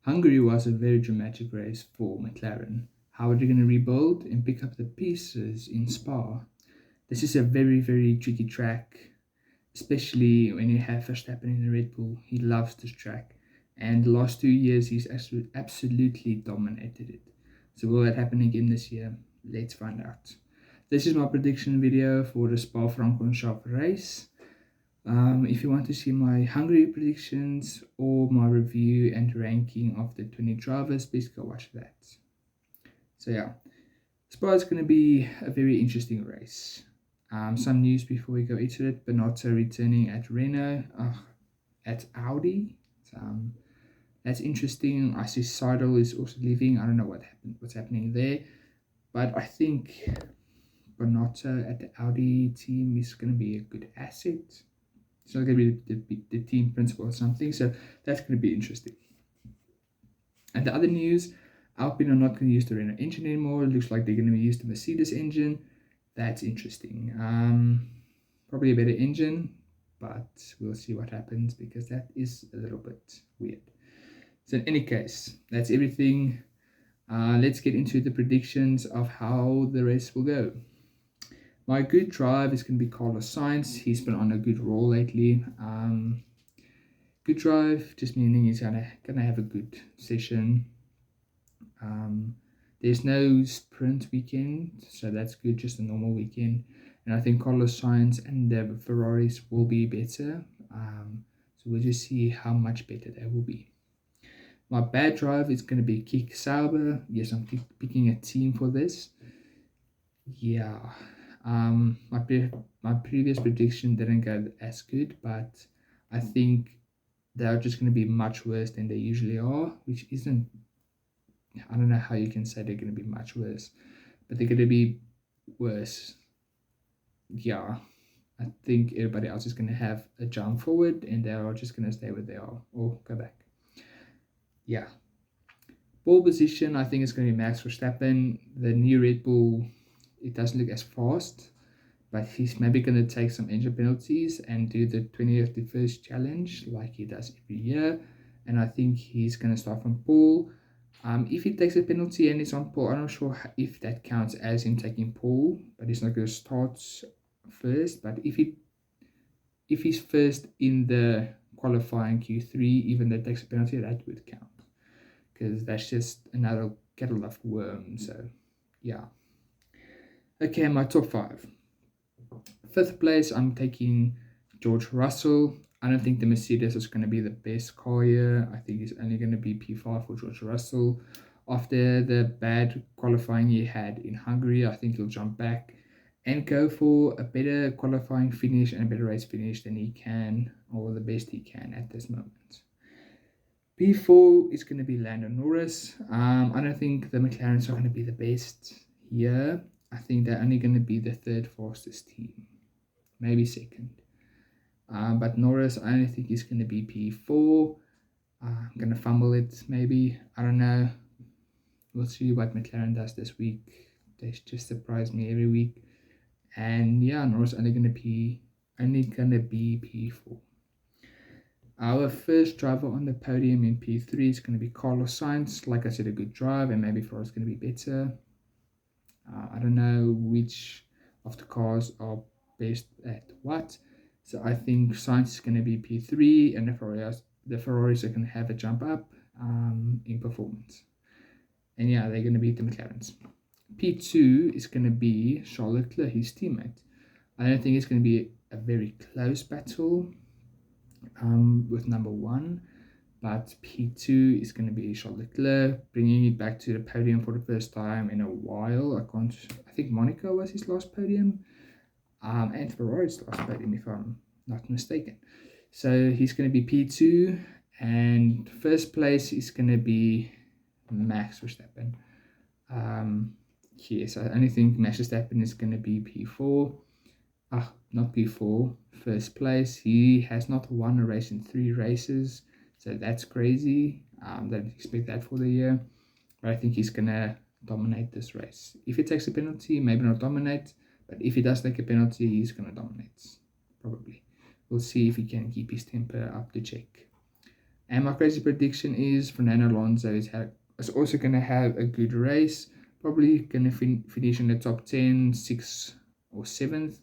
Hungary was a very dramatic race for McLaren. How are they going to rebuild and pick up the pieces in Spa? This is a very, very tricky track, especially when you have Verstappen in the Red Bull. He loves this track. And the last 2 years, he's absolutely dominated it. So will that happen again this year? Let's find out. This is my prediction video for the Spa-Francorchamps race. If you want to see my Hungary predictions or my review and ranking of the 20 drivers, please go watch that. So yeah, Spa is going to be a very interesting race. Some news before we go into it. Binotto returning at Renault, at Audi. That's interesting. I see Seidel is also leaving. I don't know what's happening there, but I think Binotto at the Audi team is going to be a good asset. It's not going to be the team principal or something, so that's going to be interesting. And the other news, Alpine are not going to use the Renault engine anymore. It looks like they're going to use the Mercedes engine. That's interesting. Probably a better engine, but we'll see what happens because that is a little bit weird. So in any case, that's everything. Let's get into the predictions of how the race will go. My good drive is going to be Carlos Sainz. He's been on a good roll lately. Good drive just meaning he's gonna have a good session. There's no sprint weekend, so that's good, just a normal weekend. And I think Carlos Sainz and the Ferraris will be better. So we'll just see how much better they will be. My bad drive is going to be Kick Sauber. Yes, I'm picking a team for this. Yeah. My previous prediction didn't go as good, but I think they're just going to be much worse than they usually are, which isn't, I don't know how you can say they're going to be much worse, but they're going to be worse. Yeah, I think everybody else is going to have a jump forward and they are just going to stay where they are or go back. Yeah. Pole position, I think it's going to be Max Verstappen. The new Red Bull, it doesn't look as fast, but he's maybe going to take some engine penalties and do the 21st challenge like he does every year. And I think he's going to start from pole. If he takes a penalty and is on pole, I'm not sure if that counts as him taking pole, but he's not going to start first. But if he's first in the qualifying Q3, even though it takes a penalty, that would count, because that's just another kettle of worms. So yeah. Okay, my top 5. 5th place, I'm taking George Russell. I don't think the Mercedes is going to be the best car here. I think it's only going to be P5 for George Russell. After the bad qualifying he had in Hungary, I think he'll jump back and go for a better qualifying finish and a better race finish than he can, or the best he can at this moment. P4 is going to be Lando Norris. I don't think the McLarens are going to be the best here. I think they're only going to be the 3rd fastest team, maybe 2nd. But Norris, I only think he's going to be P4. I'm going to fumble it, maybe. I don't know. We'll see what McLaren does this week. They just surprise me every week. And yeah, Norris only going to be P4. Our first driver on the podium in P3 is going to be Carlos Sainz. Like I said, a good drive, and maybe Ferrari's going to be better. I don't know which of the cars are best at what. So I think Sainz is going to be P3, and the Ferraris are going to have a jump up in performance. And yeah, they're going to beat the McLarens. P2 is going to be Charles Leclerc, his teammate. I don't think it's going to be a very close battle with number 1. But P2 is going to be Charles Leclerc, bringing it back to the podium for the first time in a while. I think Monaco was his last podium. And Ferrari's last podium, if I'm not mistaken. So he's going to be P2, and first place is going to be Max Verstappen. Yes, I only think Max Verstappen is going to be P4. Not P4, first place. He has not won a race in 3 races, so that's crazy. Don't expect that for the year, but I think he's going to dominate this race. If he takes a penalty, maybe not dominate, but if he does take a penalty, he's going to dominate, probably. We'll see if he can keep his temper up to check. And my crazy prediction is Fernando Alonso is also going to have a good race, probably going to finish in the top 10, 6th or 7th,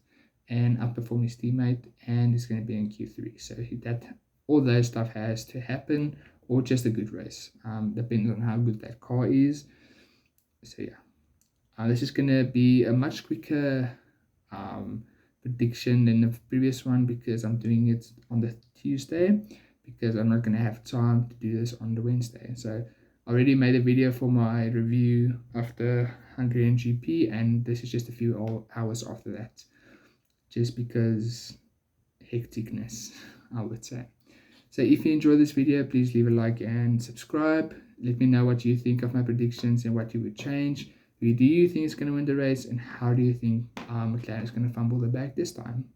and outperform his teammate, and he's going to be in Q3. So that all those stuff has to happen, or just a good race. Depends on how good that car is. So yeah, this is going to be a much quicker prediction than the previous one because I'm doing it on the Tuesday, because I'm not going to have time to do this on the Wednesday. So I already made a video for my review of the Hungarian GP, and this is just a few hours after that, just because hecticness, I would say. So if you enjoyed this video, please leave a like and subscribe. Let me know what you think of my predictions and what you would change. Who do you think is going to win the race, and how do you think McLaren is going to fumble the bag this time?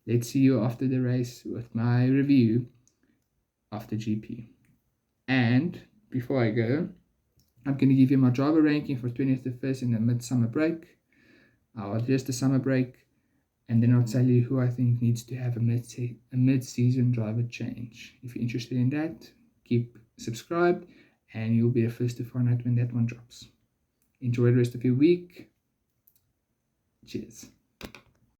Let's see you after the race with my review of the GP. And before I go, I'm going to give you my driver ranking for 20th to 1st in the midsummer break. I'll adjust the summer break, and then I'll tell you who I think needs to have a mid-season driver change. If you're interested in that, keep subscribed, and you'll be the first to find out when that one drops. Enjoy the rest of your week. Cheers.